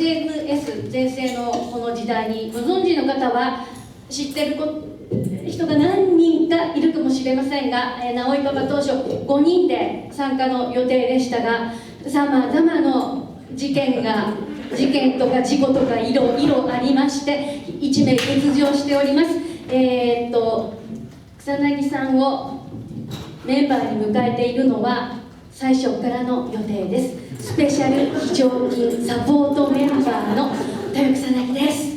SNS 全盛のこの時代に、ご存知の方は知ってる人が何人かいるかもしれませんが、直井パパ当初5人で参加の予定でしたが、さまざまな事件とか事故とかいろいろありまして、1名欠場しております。草薙さんをメンバーに迎えているのは最初からの予定です。スペシャル非常勤サポートメンバーの豊草薙です。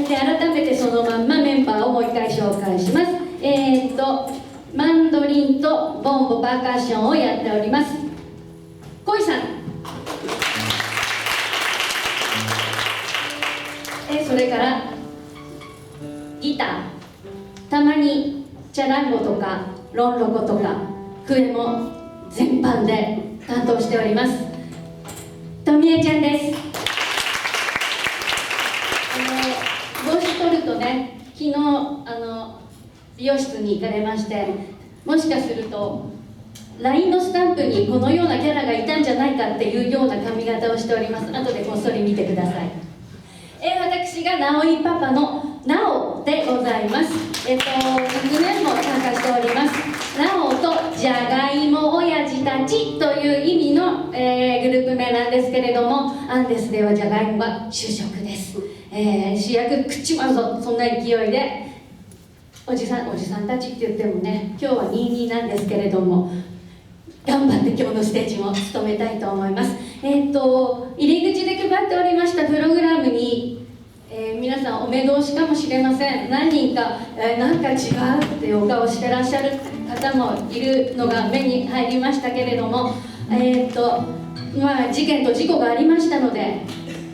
で、改めてそのまんまメンバーをもう一回紹介します。マンドリンとボンボパーカッションをやっております小井さん、それからギター、たまにチャランゴとかロンロコとか笛も全般で担当しておりますとみえちゃんです。年取るとね、昨日美容室に行かれまして、もしかすると LINE のスタンプにこのようなキャラがいたんじゃないかっていうような髪型をしております。後でこっそり見てください。私が直井パパのなおでございます。昨年も参加しております。なおとじゃがいも親父たちという意味の、グループ名なんですけれども、アンデスではじゃがいもが主食です。主役食っちまうぞ、そんな勢いでおじさんたちって言ってもね、今日は22なんですけれども、頑張って今日のステージも務めたいと思います。入り口で配っておりましたプログラムに、皆さんお目通しかもしれません。何人か、なんか違うっていうお顔してらっしゃる方もいるのが目に入りましたけれども、事件と事故がありましたので、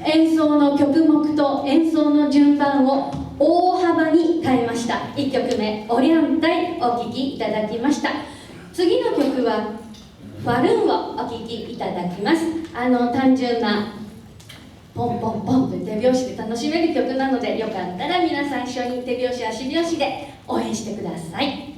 演奏の曲目と演奏の順番を大幅に変えました。1曲目オリアンタイお聴きいただきました。次の曲はファルーンをお聴きいただきます。単純なポンポンポンと手拍子で楽しめる曲なので、よかったら皆さん一緒に手拍子足拍子で応援してください。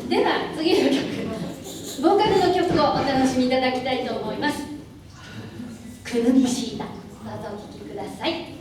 では次の曲、ボーカルの曲をお楽しみいただきたいと思います。くぬぎシータ、どうぞお聴きください。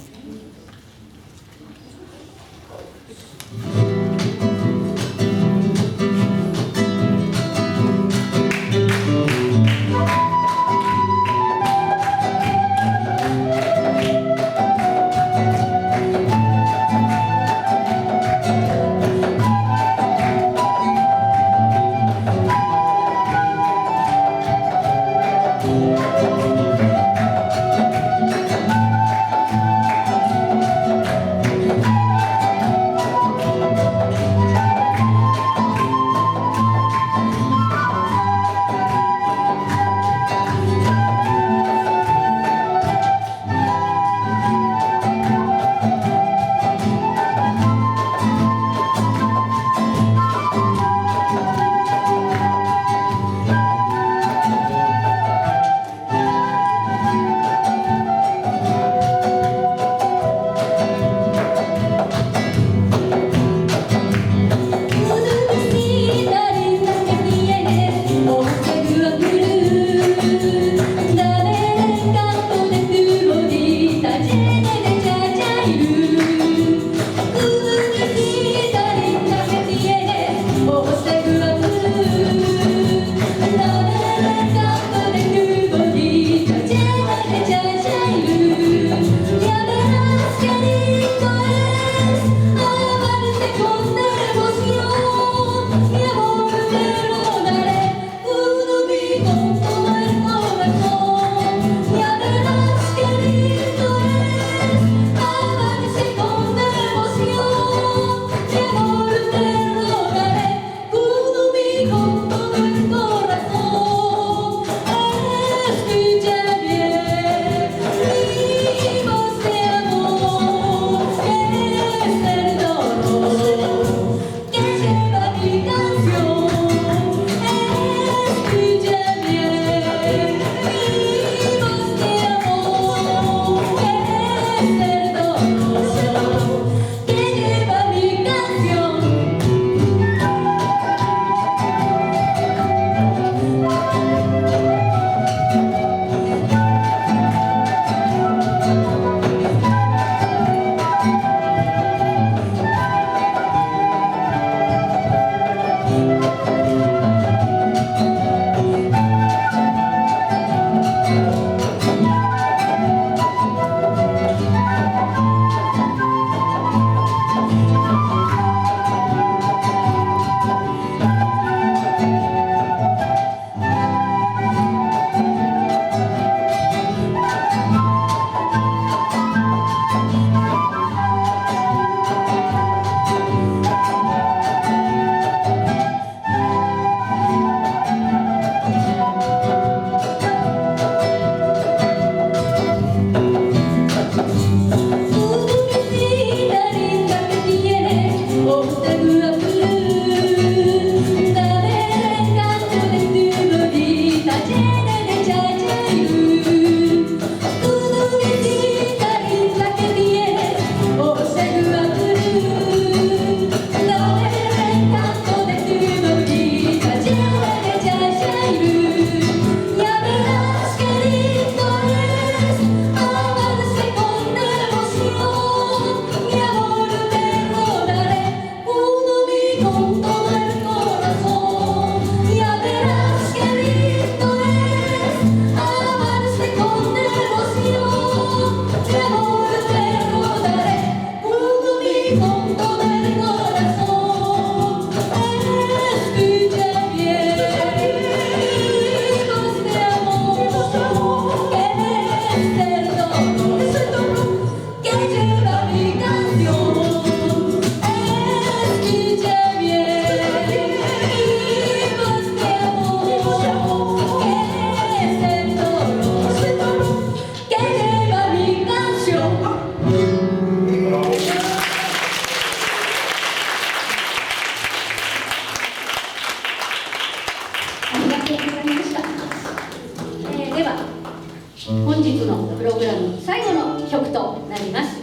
本日のプログラム最後の曲となります。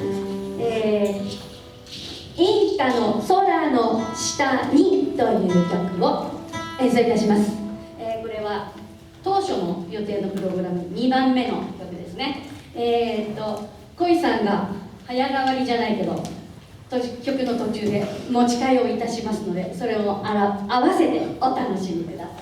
インタの空の下にという曲を演奏いたします。これは当初の予定のプログラム2番目の曲ですね。恋さんが早変わりじゃないけど曲の途中で持ち替えをいたしますので、それを合わせてお楽しみください。